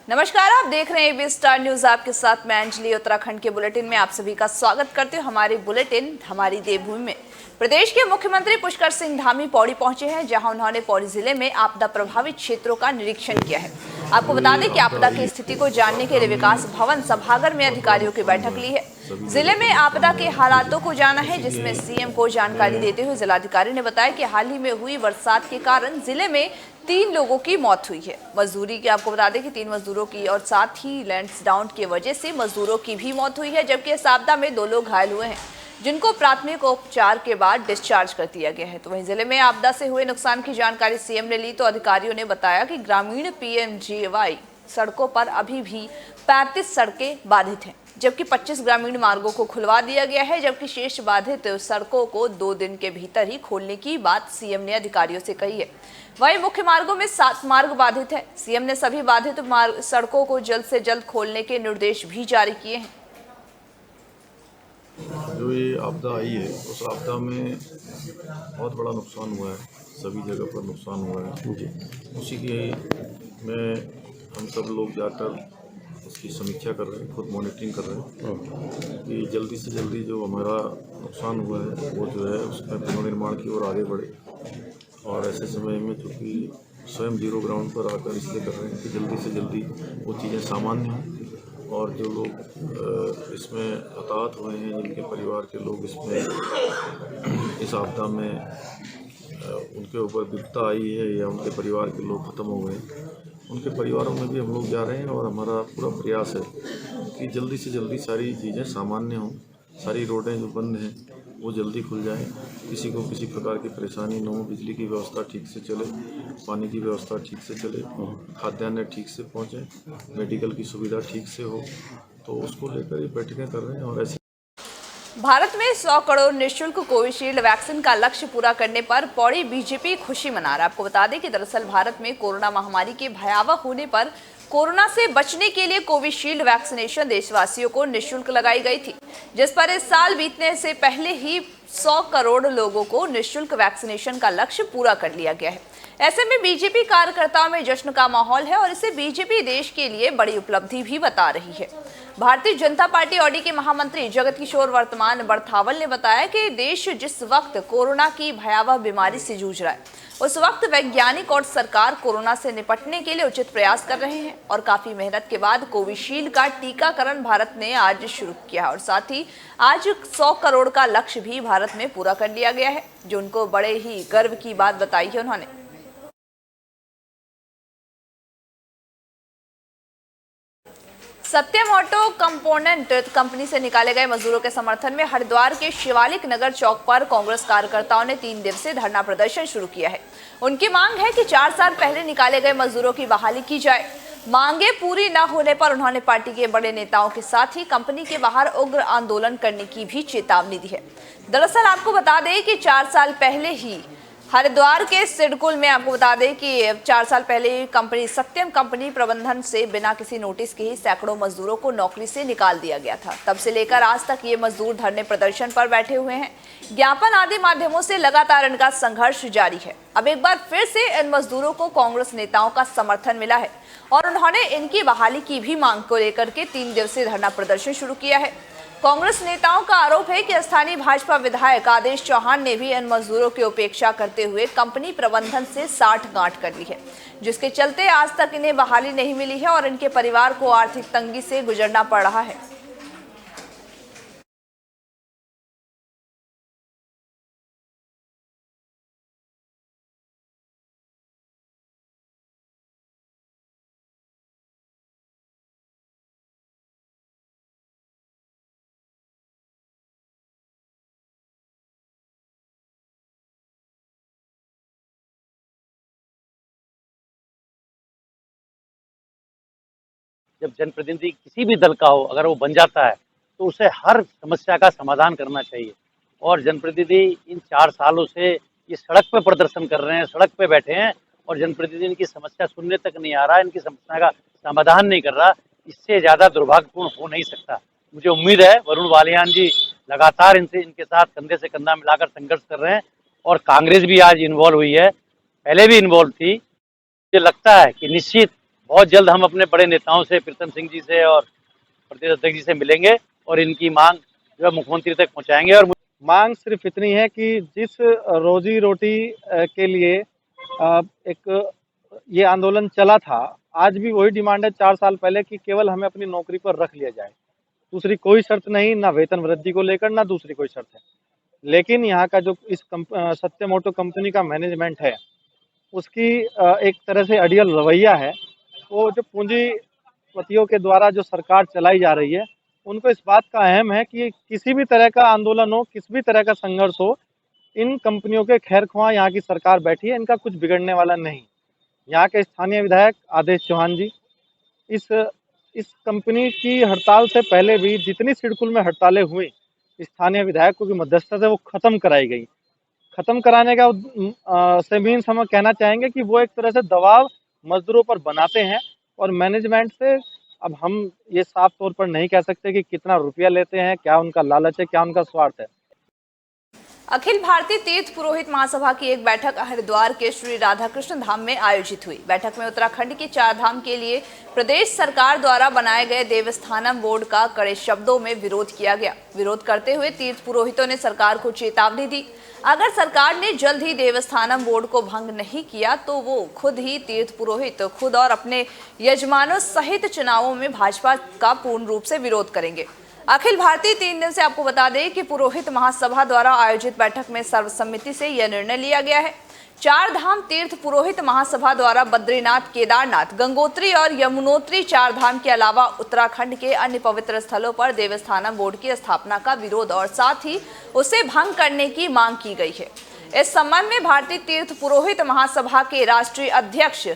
नमस्कार, आप देख रहे हैं एबी स्टार न्यूज। आपके साथ मैं अंजलि। उत्तराखंड के बुलेटिन में आप सभी का स्वागत करते हुए हमारे बुलेटिन हमारी देवभूमि में प्रदेश के मुख्यमंत्री पुष्कर सिंह धामी पौड़ी पहुंचे हैं, जहां उन्होंने पौड़ी जिले में आपदा प्रभावित क्षेत्रों का निरीक्षण किया है। आपको बता दें कि आपदा की स्थिति को जानने के लिए विकास भवन सभागार में अधिकारियों की बैठक ली है। जिले में आपदा के हालातों को जाना है, जिसमें सीएम को जानकारी देते हुए जिलाधिकारी ने बताया कि हाल ही में हुई बरसात के कारण जिले में 3 लोगों की मौत हुई है। मजदूरी की आपको बता दें कि 3 मजदूरों की और साथ ही लैंडस्लाइड की वजह से मजदूरों की भी मौत हुई है, जबकि इस आपदा में 2 लोग घायल हुए हैं, जिनको प्राथमिक उपचार के बाद डिस्चार्ज कर दिया गया है। तो वहीं जिले में आपदा से हुए नुकसान की जानकारी सीएम ने ली, तो अधिकारियों ने बताया कि ग्रामीण पीएमजीवाई सड़कों पर अभी भी 35 सड़कें बाधित हैं, जबकि 25 ग्रामीण मार्गों को खुलवा दिया गया है, जबकि शेष बाधित सड़कों को 2 दिन के भीतर ही खोलने की बात सीएम ने अधिकारियों से कही है। वहीं मुख्य मार्गों में 7 मार्ग बाधित है। सीएम ने सभी बाधित सड़कों को जल्द से जल्द खोलने के निर्देश भी जारी किए हैं। जो ये आपदा आई है उस आपदा में बहुत बड़ा नुकसान हुआ है, सभी जगह पर नुकसान हुआ है जी। उसी के में हम सब लोग जाकर उसकी समीक्षा कर रहे हैं, खुद मॉनिटरिंग कर रहे हैं कि जल्दी से जल्दी जो हमारा नुकसान हुआ है वो जो है उसका पुनर्निर्माण की ओर आगे बढ़े। और ऐसे समय में चूँकि स्वयं जीरो ग्राउंड पर आकर इसलिए कर रहे हैं कि जल्दी से जल्दी वो चीज़ें सामान्य हों और जो लोग इसमें हताहत हुए हैं, जिनके परिवार के लोग इसमें इस आपदा में उनके ऊपर विपदा आई है या उनके परिवार के लोग ख़त्म हो गए, उनके परिवारों में भी हम लोग जा रहे हैं। और हमारा पूरा प्रयास है कि जल्दी से जल्दी सारी चीज़ें सामान्य हों, सारी रोडें जो बंद हैं वो जल्दी खुल जाएं, किसी को किसी प्रकार की परेशानी न हो, बिजली की व्यवस्था ठीक से चले, पानी की व्यवस्था ठीक से चले, खाद्यान्न ठीक से पहुँचे, मेडिकल की सुविधा ठीक से हो। तो उसको लेकर ये बैठकें कर रहे हैं। और ऐसे भारत में 100 करोड़ निःशुल्क कोविशील्ड वैक्सीन का लक्ष्य पूरा करने पर पौड़ी बीजेपी खुशी मना रहा है। आपको बता दें कि दरअसल भारत में कोरोना महामारी के भयावह होने पर कोरोना से बचने के लिए कोविशील्ड वैक्सीनेशन देशवासियों को निःशुल्क लगाई गई थी, जिस पर इस साल बीतने से पहले ही 100 करोड़ लोगों को निःशुल्क वैक्सीनेशन का लक्ष्य पूरा कर लिया गया है। ऐसे में बीजेपी कार्यकर्ताओं में जश्न का माहौल है और इसे बीजेपी देश के लिए बड़ी उपलब्धि भी बता रही है। भारतीय जनता पार्टी ऑडी के महामंत्री जगत किशोर वर्तमान बड़थावल ने बताया कि देश जिस वक्त कोरोना की भयावह बीमारी से जूझ रहा है, उस वक्त वैज्ञानिक और सरकार कोरोना से निपटने के लिए उचित प्रयास कर रहे हैं। और काफी मेहनत के बाद कोविशील्ड का टीकाकरण भारत ने आज शुरू किया और साथ ही आज 100 करोड़ का लक्ष्य भी भारत में पूरा कर लिया गया है, जो उनको बड़े ही गर्व की बात बताई है उन्होंने। सत्यम ऑटो कंपोनेंट कंपनी से निकाले गए मजदूरों के समर्थन में हरिद्वार के शिवालिक नगर चौक पर कांग्रेस कार्यकर्ताओं ने 3 दिवसीय धरना प्रदर्शन शुरू किया है। उनकी मांग है कि 4 साल पहले निकाले गए मजदूरों की बहाली की जाए। मांगे पूरी न होने पर उन्होंने पार्टी के बड़े नेताओं के साथ ही कंपनी के बाहर उग्र आंदोलन करने की भी चेतावनी दी है। दरअसल आपको बता दें कि 4 साल पहले ही हरिद्वार के सिडकुल में आपको बता दें कि 4 साल पहले कंपनी सत्यम कंपनी प्रबंधन से बिना किसी नोटिस के ही सैकड़ों मजदूरों को नौकरी से निकाल दिया गया था। तब से लेकर आज तक ये मजदूर धरने प्रदर्शन पर बैठे हुए हैं। ज्ञापन आदि माध्यमों से लगातार इनका संघर्ष जारी है। अब एक बार फिर से इन मजदूरों को कांग्रेस नेताओं का समर्थन मिला है और उन्होंने इनकी बहाली की भी मांग को लेकर के 3 दिवसीय धरना प्रदर्शन शुरू किया है। कांग्रेस नेताओं का आरोप है कि स्थानीय भाजपा विधायक आदेश चौहान ने भी इन मजदूरों की उपेक्षा करते हुए कंपनी प्रबंधन से साठगांठ कर ली है, जिसके चलते आज तक इन्हें बहाली नहीं मिली है और इनके परिवार को आर्थिक तंगी से गुजरना पड़ रहा है। जब जनप्रतिनिधि किसी भी दल का हो, अगर वो बन जाता है तो उसे हर समस्या का समाधान करना चाहिए। और जनप्रतिनिधि इन 4 सालों से ये सड़क पे प्रदर्शन कर रहे हैं, सड़क पे बैठे हैं और जनप्रतिनिधि इनकी समस्या सुनने तक नहीं आ रहा, इनकी समस्या का समाधान नहीं कर रहा। इससे ज़्यादा दुर्भाग्यपूर्ण हो नहीं सकता। मुझे उम्मीद है वरुण बालियान जी लगातार इनके साथ कंधे से कंधा मिलाकर संघर्ष कर रहे हैं और कांग्रेस भी आज इन्वॉल्व हुई है, पहले भी इन्वॉल्व थी। मुझे लगता है कि निश्चित बहुत जल्द हम अपने बड़े नेताओं से, प्रीतम सिंह जी से और प्रदेश अध्यक्ष जी से मिलेंगे और इनकी मांग जो है मुख्यमंत्री तक पहुंचाएंगे। और मांग सिर्फ इतनी है कि जिस रोजी रोटी के लिए एक ये आंदोलन चला था, आज भी वही डिमांड है 4 साल पहले की केवल हमें अपनी नौकरी पर रख लिया जाए। दूसरी कोई शर्त नहीं, ना वेतन वृद्धि को लेकर ना दूसरी कोई शर्त है। लेकिन यहाँ का जो इस सत्यम ऑटो कंपनी का मैनेजमेंट है, उसकी एक तरह से अड़ियल रवैया है। वो जो पूंजीपतियों के द्वारा जो सरकार चलाई जा रही है, उनको इस बात का अहम है कि किसी भी तरह का आंदोलन हो, किसी भी तरह का संघर्ष हो, इन कंपनियों के खैरख्वाह यहाँ की सरकार बैठी है, इनका कुछ बिगड़ने वाला नहीं। यहाँ के स्थानीय विधायक आदेश चौहान जी इस कंपनी की हड़ताल से पहले भी जितनी सिडकुल में हड़तालें हुई, स्थानीय विधायकों की मध्यस्थता से वो खत्म कराई गई। खत्म कराने का से मीन्स हम कहना चाहेंगे कि वो एक तरह से दबाव मजदूरों पर बनाते हैं और मैनेजमेंट से अब हम ये साफ तौर पर नहीं कह सकते कि कितना रुपया लेते हैं, क्या उनका लालच है, क्या उनका स्वार्थ है। अखिल भारतीय तीर्थ पुरोहित महासभा की एक बैठक हरिद्वार के श्री राधाकृष्ण धाम में आयोजित हुई। बैठक में उत्तराखंड की 4 धाम के लिए प्रदेश सरकार द्वारा बनाए गए देवस्थानम बोर्ड का कड़े शब्दों में विरोध किया गया। विरोध करते हुए तीर्थ पुरोहितों ने सरकार को चेतावनी दी, अगर सरकार ने जल्द ही देवस्थानम बोर्ड को भंग नहीं किया तो वो खुद ही तीर्थ पुरोहित खुद और अपने यजमानों सहित चुनावों में भाजपा का पूर्ण रूप से विरोध करेंगे। अखिल भारतीय 3 दिन से आपको बता दें कि पुरोहित महासभा द्वारा आयोजित बैठक में सर्वसम्मति से यह निर्णय लिया गया है। 4 धाम तीर्थ पुरोहित महासभा द्वारा बद्रीनाथ, केदारनाथ, गंगोत्री और यमुनोत्री 4 धाम के अलावा उत्तराखंड के अन्य पवित्र स्थलों पर देवस्थानम बोर्ड की स्थापना का विरोध और साथ ही उसे भंग करने की मांग की गई है। इस संबंध में भारतीय तीर्थ पुरोहित महासभा के राष्ट्रीय अध्यक्ष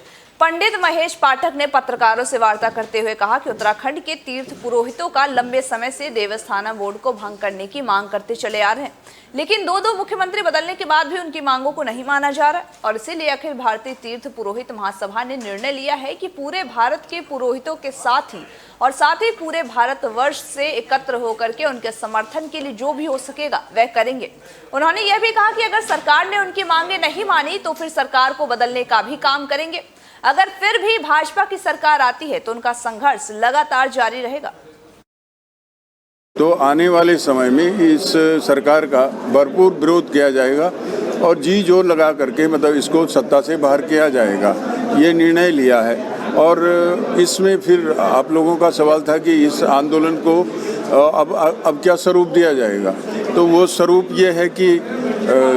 पंडित महेश पाठक ने पत्रकारों से वार्ता करते हुए कहा कि उत्तराखंड के तीर्थ पुरोहितों का लंबे समय से देवस्थानम बोर्ड को भंग करने की मांग करते चले आ रहे हैं, लेकिन 2 मुख्यमंत्री बदलने के बाद भी उनकी मांगों को नहीं माना जा रहा और इसीलिए अखिल भारतीय तीर्थ पुरोहित महासभा ने निर्णय लिया है कि पूरे भारत के पुरोहितों के साथ ही पूरे भारतवर्ष से एकत्र होकर के उनके समर्थन के लिए जो भी हो सकेगा वह करेंगे। उन्होंने यह भी कहा कि अगर सरकार ने उनकी मांगे नहीं मानी तो फिर सरकार को बदलने का भी काम करेंगे। अगर फिर भी भाजपा की सरकार आती है तो उनका संघर्ष लगातार जारी रहेगा। तो आने वाले समय में इस सरकार का भरपूर विरोध किया जाएगा और जी जोर लगा करके मतलब इसको सत्ता से बाहर किया जाएगा, ये निर्णय लिया है। और इसमें फिर आप लोगों का सवाल था कि इस आंदोलन को अब क्या स्वरूप दिया जाएगा, तो वो स्वरूप ये है कि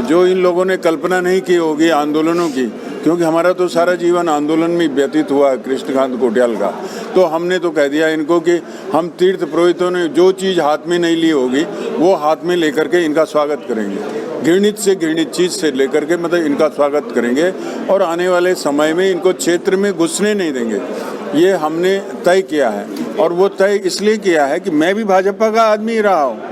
जो इन लोगों ने कल्पना नहीं की होगी आंदोलनों की, क्योंकि हमारा तो सारा जीवन आंदोलन में व्यतीत हुआ कृष्णकांत कोटियाल का, तो हमने तो कह दिया इनको कि हम तीर्थ पुरोहितों ने जो चीज़ हाथ में नहीं ली होगी वो हाथ में लेकर के इनका स्वागत करेंगे, घृणित से घृणित चीज़ से लेकर के मतलब इनका स्वागत करेंगे और आने वाले समय में इनको क्षेत्र में घुसने नहीं देंगे। ये हमने तय किया है और वो तय इसलिए किया है कि मैं भी भाजपा का आदमी रहा हूँ,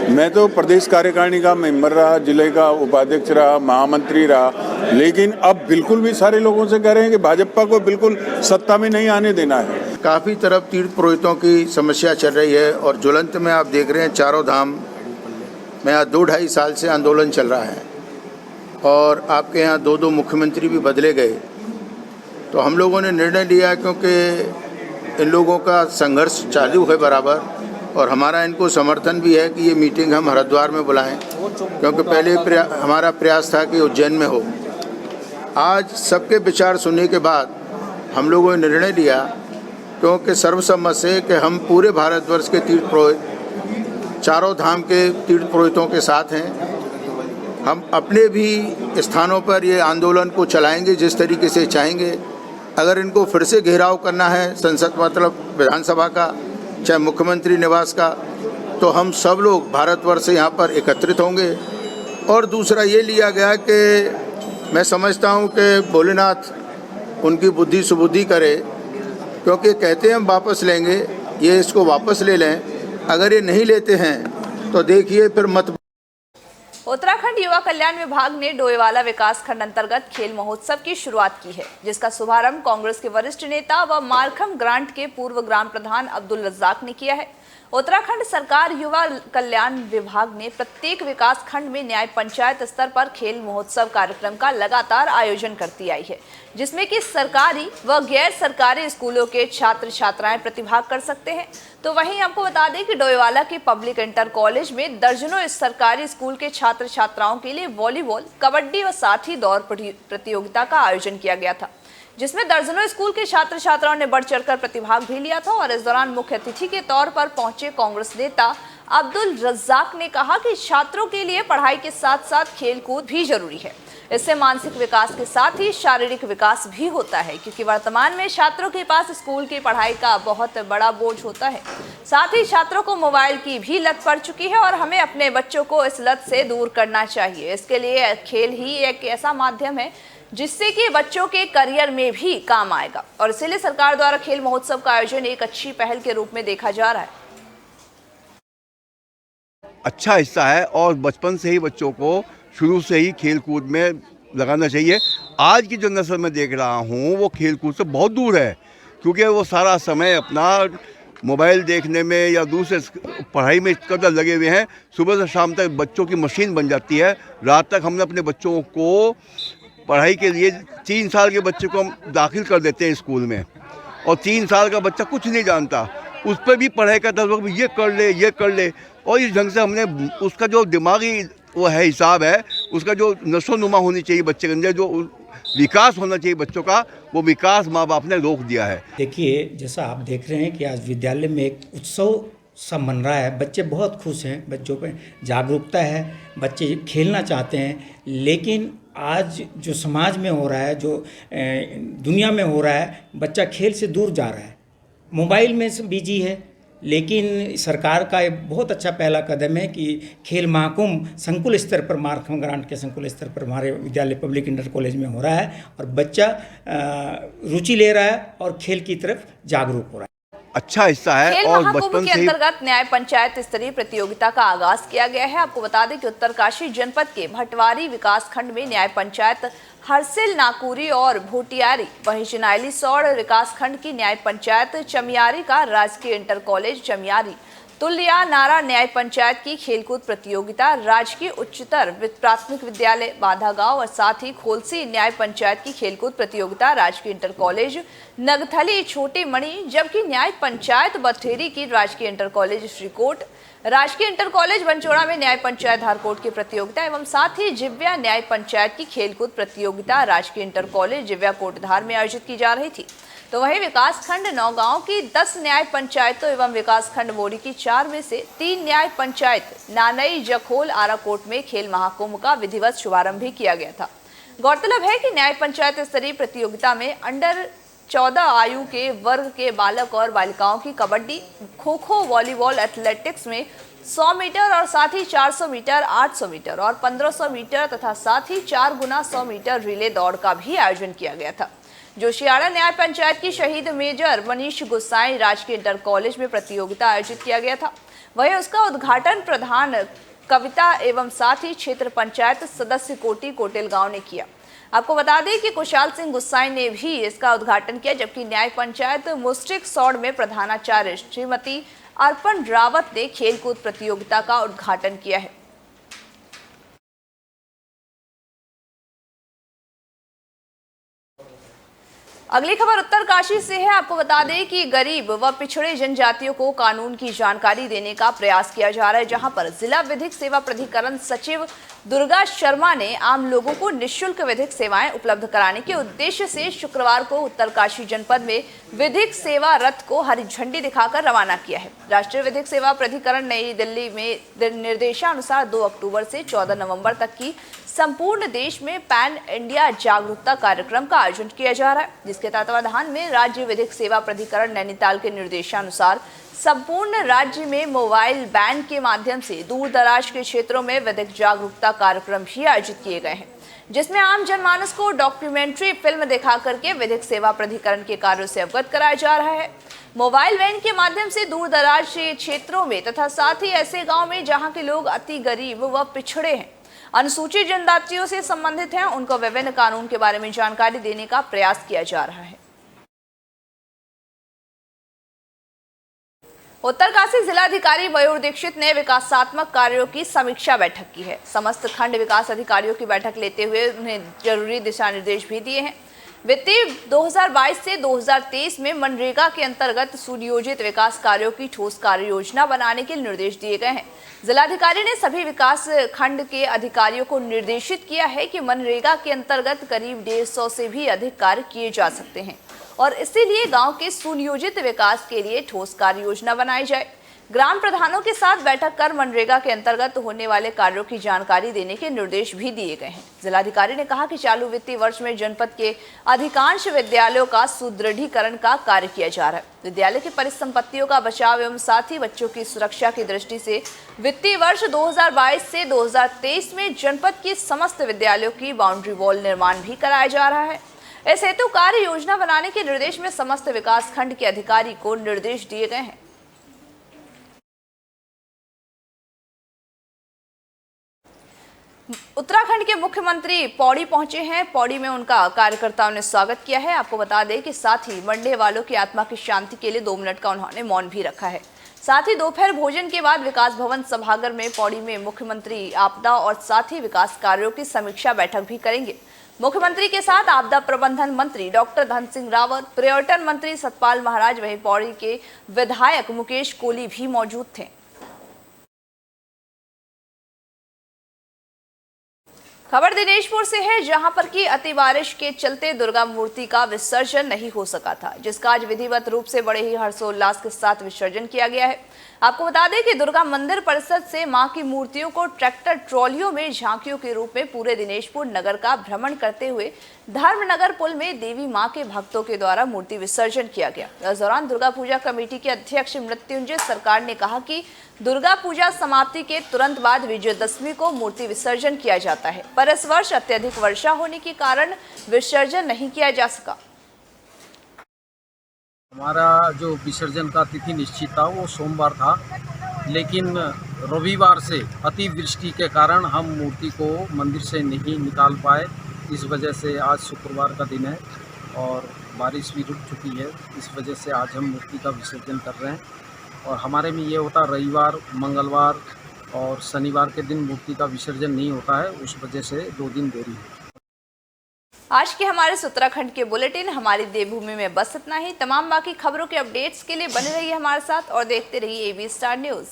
मैं तो प्रदेश कार्यकारिणी का मेंबर रहा, जिले का उपाध्यक्ष रहा, महामंत्री रहा, लेकिन अब बिल्कुल भी सारे लोगों से कह रहे हैं कि भाजपा को बिल्कुल सत्ता में नहीं आने देना है। काफ़ी तरफ तीर्थ पुरोहितों की समस्या चल रही है और ज्वलंत में आप देख रहे हैं 4 धाम में यहाँ 2-2.5 साल से आंदोलन चल रहा है और आपके यहाँ 2 मुख्यमंत्री भी बदले गए। तो हम लोगों ने निर्णय लिया क्योंकि इन लोगों का संघर्ष चालू है बराबर और हमारा इनको समर्थन भी है कि ये मीटिंग हम हरिद्वार में बुलाएं, क्योंकि पहले हमारा प्रयास था कि उज्जैन में हो। आज सबके विचार सुनने के बाद हम लोगों ने निर्णय लिया, क्योंकि सर्वसम्मत से कि हम पूरे भारतवर्ष के तीर्थ पुरोहित 4 धाम के तीर्थ पुरोहितों के साथ हैं। हम अपने भी स्थानों पर ये आंदोलन को चलाएंगे जिस तरीके से चाहेंगे। अगर इनको फिर से घेराव करना है संसद मतलब विधानसभा का, चाहे मुख्यमंत्री निवास का, तो हम सब लोग भारतवर्ष से यहाँ पर एकत्रित होंगे। और दूसरा ये लिया गया कि मैं समझता हूँ कि भोलेनाथ उनकी बुद्धि सुबुद्धि करे, क्योंकि कहते हैं हम वापस लेंगे, ये इसको वापस ले लें। अगर ये नहीं लेते हैं तो देखिए फिर मत। उत्तराखंड युवा कल्याण विभाग ने डोईवाला विकास खंड अंतर्गत खेल महोत्सव की शुरुआत की है, जिसका शुभारंभ कांग्रेस के वरिष्ठ नेता व मारखम ग्रांट के पूर्व ग्राम प्रधान अब्दुल रज्जाक ने किया है। उत्तराखंड सरकार युवा कल्याण विभाग ने प्रत्येक विकास खंड में न्याय पंचायत स्तर पर खेल महोत्सव कार्यक्रम का लगातार आयोजन करती आई है, जिसमें कि सरकारी व गैर सरकारी स्कूलों के छात्र छात्राएं प्रतिभाग कर सकते हैं। तो वहीं आपको बता दें कि डोईवाला के पब्लिक इंटर कॉलेज में दर्जनों सरकारी स्कूल के छात्र छात्राओं के लिए वॉलीबॉल, कबड्डी और साथ ही दौड़ प्रतियोगिता का आयोजन किया गया था, जिसमें दर्जनों स्कूल के छात्र छात्राओं ने बढ़ चढ़कर प्रतिभाग भी लिया था। और इस दौरान मुख्य अतिथि के तौर पर पहुंचे कांग्रेस नेता अब्दुल रज्जाक ने कहा कि छात्रों के लिए पढ़ाई के साथ साथ खेलकूद भी जरूरी है। इससे मानसिक विकास के साथ ही शारीरिक विकास भी होता है, क्योंकि वर्तमान में छात्रों के पास स्कूल की पढ़ाई का बहुत बड़ा बोझ होता है। साथ ही छात्रों को मोबाइल की भी लत पड़ चुकी है और हमें अपने बच्चों को इस लत से दूर करना चाहिए। इसके लिए खेल ही एक ऐसा माध्यम है जिससे कि बच्चों के करियर में भी काम आएगा, और इसीलिए सरकार द्वारा खेल महोत्सव का आयोजन एक अच्छी पहल के रूप में देखा जा रहा है। अच्छा हिस्सा है और बचपन से ही बच्चों को शुरू से ही खेल कूद में लगाना चाहिए। आज की जो नस्ल में देख रहा हूँ वो खेल कूद से बहुत दूर है, क्योंकि वो सारा समय अपना मोबाइल देखने में या दूसरे पढ़ाई में इस कदर लगे हुए हैं। सुबह से शाम तक बच्चों की मशीन बन जाती है। रात तक हमने अपने बच्चों को पढ़ाई के लिए 3 साल के बच्चे को हम दाखिल कर देते हैं स्कूल में, और 3 साल का बच्चा कुछ नहीं जानता, उस पर भी पढ़ाई का दर्द ये कर ले, और इस ढंग से हमने उसका जो दिमागी वो है हिसाब है, उसका जो नशोनुमा होनी चाहिए बच्चे के अंदर, जो विकास होना चाहिए बच्चों का, वो विकास माँ बाप ने रोक दिया है। देखिए, जैसा आप देख रहे हैं कि आज विद्यालय में एक उत्सव सब मन रहा है। बच्चे बहुत खुश हैं, बच्चों पे जागरूकता है, बच्चे खेलना चाहते हैं। लेकिन आज जो समाज में हो रहा है, जो दुनिया में हो रहा है, बच्चा खेल से दूर जा रहा है, मोबाइल में बिजी है। लेकिन सरकार का एक बहुत अच्छा पहला कदम है कि खेल महाकुंभ संकुल स्तर पर, मार्कफम ग्रांट के संकुल स्तर पर हमारे विद्यालय पब्लिक इंटर कॉलेज में हो रहा है, और बच्चा रुचि ले रहा है और खेल की तरफ जागरूक हो रहा है। अच्छा हिस्सा है। खेल और महाकुंभ बचपन के से अंतर्गत न्याय पंचायत स्तरीय प्रतियोगिता का आगाज किया गया है। आपको बता दें कि उत्तरकाशी जनपद के भटवारी विकास खंड में न्याय पंचायत हरसिल नाकुरी और भोटियारी, वहीं चिनाइली सौड़ विकास खंड की न्याय पंचायत चमियारी का राजकीय इंटर कॉलेज चमियारी, तुल्या नारा न्याय पंचायत की खेलकूद प्रतियोगिता, राजकीय उच्चतर प्राथमिक विद्यालय बाधागांव और साथ ही खोलसी न्याय पंचायत की खेलकूद प्रतियोगिता, राजकीय इंटर कॉलेज नगथली छोटी मणि, जबकि न्याय पंचायत बथेरी की राजकीय इंटर कॉलेज श्रीकोट, राजकीय इंटर कॉलेज बनचोड़ा में न्याय पंचायत धारकोट की प्रतियोगिता एवं साथ ही जिव्या न्याय पंचायत की खेलकूद प्रतियोगिता राजकीय इंटर कॉलेज जिव्या कोटधार में आयोजित की जा रही थी। तो वहीं विकास खंड नौगांव की 10 न्याय पंचायतों एवं विकास खंड बोरी की 4 में से 3 न्याय पंचायत नानई, जखोल, आराकोट में खेल महाकुंभ का विधिवत शुभारंभ भी किया गया था। गौरतलब है कि न्याय पंचायत स्तरीय प्रतियोगिता में अंडर 14 आयु के वर्ग के बालक और बालिकाओं की कबड्डी, खो खो, वॉलीबॉल, एथलेटिक्स में 100 मीटर और साथ ही 400 मीटर, 800 मीटर और 1500 मीटर तथा साथ ही 4 गुना 100 मीटर रिले दौड़ का भी आयोजन किया गया था। जोशियाड़ा न्याय पंचायत की शहीद मेजर मनीष गोसाई राजकीय इंटर कॉलेज में प्रतियोगिता आयोजित किया गया था। वहीं उसका उद्घाटन प्रधान कविता एवं साथ ही क्षेत्र पंचायत सदस्य कोटी कोटेल गांव ने किया। आपको बता दें कि कुशाल सिंह गुस्साई ने भी इसका उद्घाटन किया, जबकि न्याय पंचायत मुस्टिक सौड़ में प्रधानाचार्य श्रीमती अर्पण रावत ने खेलकूद प्रतियोगिता का उद्घाटन किया है। अगली खबर उत्तरकाशी से है। आपको बता दें कि गरीब व पिछड़े जनजातियों को कानून की जानकारी देने का प्रयास किया जा रहा है, जहां पर जिला विधिक सेवा प्राधिकरण सचिव दुर्गा शर्मा ने आम लोगों को निःशुल्क विधिक सेवाएं उपलब्ध कराने के उद्देश्य से शुक्रवार को उत्तरकाशी जनपद में विधिक सेवा रथ को हरी झंडी दिखाकर रवाना किया है। राष्ट्रीय विधिक सेवा प्राधिकरण नई दिल्ली में निर्देशानुसार 2 अक्टूबर से 14 नवंबर तक की संपूर्ण देश में पैन इंडिया जागरूकता कार्यक्रम का आयोजन किया जा रहा है, जिसके तत्वाधान में राज्य विधिक सेवा प्राधिकरण नैनीताल के निर्देशानुसार संपूर्ण राज्य में मोबाइल वैन के माध्यम से दूर दराज के क्षेत्रों में विधिक जागरूकता कार्यक्रम भी आयोजित किए गए हैं, जिसमें आम जनमानस को डॉक्यूमेंट्री फिल्म दिखा करके विधिक सेवा प्राधिकरण के कार्यों से अवगत कराया जा रहा है। मोबाइल वैन के माध्यम से दूर दराज के क्षेत्रों में तथा साथ ही ऐसे गाँव में जहाँ के लोग अति गरीब व पिछड़े हैं, अनुसूचित जनजातियों से संबंधित हैं, उनको विभिन्न कानून के बारे में जानकारी देने का प्रयास किया जा रहा है। उत्तरकाशी जिलाधिकारी मयूर दीक्षित ने विकासात्मक कार्यों की समीक्षा बैठक की है। समस्त खंड विकास अधिकारियों की बैठक लेते हुए उन्हें जरूरी दिशा निर्देश भी दिए हैं। वित्तीय 2022 से 2023 में मनरेगा के अंतर्गत सुनियोजित विकास कार्यों की ठोस कार्य योजना बनाने के निर्देश दिए गए हैं। जिलाधिकारी ने सभी विकास खंड के अधिकारियों को निर्देशित किया है कि मनरेगा के अंतर्गत करीब 150 से भी अधिक कार्य किए जा सकते हैं और इसीलिए गांव के सुनियोजित विकास के लिए ठोस कार्य योजना बनाई जाए। ग्राम प्रधानों के साथ बैठक कर मनरेगा के अंतर्गत होने वाले कार्यों की जानकारी देने के निर्देश भी दिए गए हैं। जिलाधिकारी ने कहा कि चालू वित्तीय वर्ष में जनपद के अधिकांश विद्यालयों का सुदृढ़ीकरण का कार्य किया जा रहा है। विद्यालय की परिसंपत्तियों का बचाव एवं साथ ही बच्चों की सुरक्षा की दृष्टि से वित्तीय वर्ष 2022 से 2023 में जनपद के समस्त विद्यालयों की बाउंड्री वॉल निर्माण भी कराया जा रहा है। इस हेतु कार्य योजना बनाने के निर्देश में समस्त विकास खंड के अधिकारी को निर्देश दिए गए हैं। उत्तराखंड के मुख्यमंत्री पौड़ी पहुंचे हैं। पौड़ी में उनका कार्यकर्ताओं ने स्वागत किया है। आपको बता दें कि साथ ही मरने वालों की आत्मा की शांति के लिए 2 मिनट का उन्होंने मौन भी रखा है। साथ ही दोपहर भोजन के बाद विकास भवन सभागार में पौड़ी में मुख्यमंत्री आपदा और साथ ही विकास कार्यों की समीक्षा बैठक भी करेंगे। मुख्यमंत्री के साथ आपदा प्रबंधन मंत्री डॉक्टर धन सिंह रावत, पर्यटन मंत्री सतपाल महाराज, वहीं पौड़ी के विधायक मुकेश कोहली भी मौजूद थे। खबर दिनेशपुर से है, जहां पर की अति बारिश के चलते दुर्गा मूर्ति का विसर्जन नहीं हो सका था, जिसका आज विधिवत रूप से बड़े ही हर्षोल्लास के साथ विसर्जन किया गया है। आपको बता दें कि दुर्गा मंदिर परिसर से मां की मूर्तियों को ट्रैक्टर ट्रॉलियों में झांकियों के रूप में पूरे दिनेशपुर नगर का भ्रमण करते हुए धर्मनगर पुल में देवी मां के भक्तों के द्वारा मूर्ति विसर्जन किया गया। इस दौरान दुर्गा पूजा कमेटी के अध्यक्ष मृत्युंजय सरकार ने कहा कि दुर्गा पूजा समाप्ति के तुरंत बाद विजयदशमी को मूर्ति विसर्जन किया जाता है, पर इस वर्ष अत्यधिक वर्षा होने के कारण विसर्जन नहीं किया जा सका। हमारा जो विसर्जन का तिथि निश्चित था वो सोमवार था, लेकिन रविवार से अतिवृष्टि के कारण हम मूर्ति को मंदिर से नहीं निकाल पाए। इस वजह से आज शुक्रवार का दिन है और बारिश भी रुक चुकी है। इस वजह से आज हम मूर्ति का विसर्जन कर रहे हैं और हमारे में ये होता रविवार, मंगलवार और शनिवार के दिन मूर्ति का विसर्जन नहीं होता है, उस वजह से 2 दिन देरी है। आज के हमारे उत्तराखंड के बुलेटिन हमारी देवभूमि में बस इतना ही। तमाम बाकी खबरों के अपडेट्स के लिए बने रहिए हमारे साथ और देखते रहिए AB स्टार न्यूज़।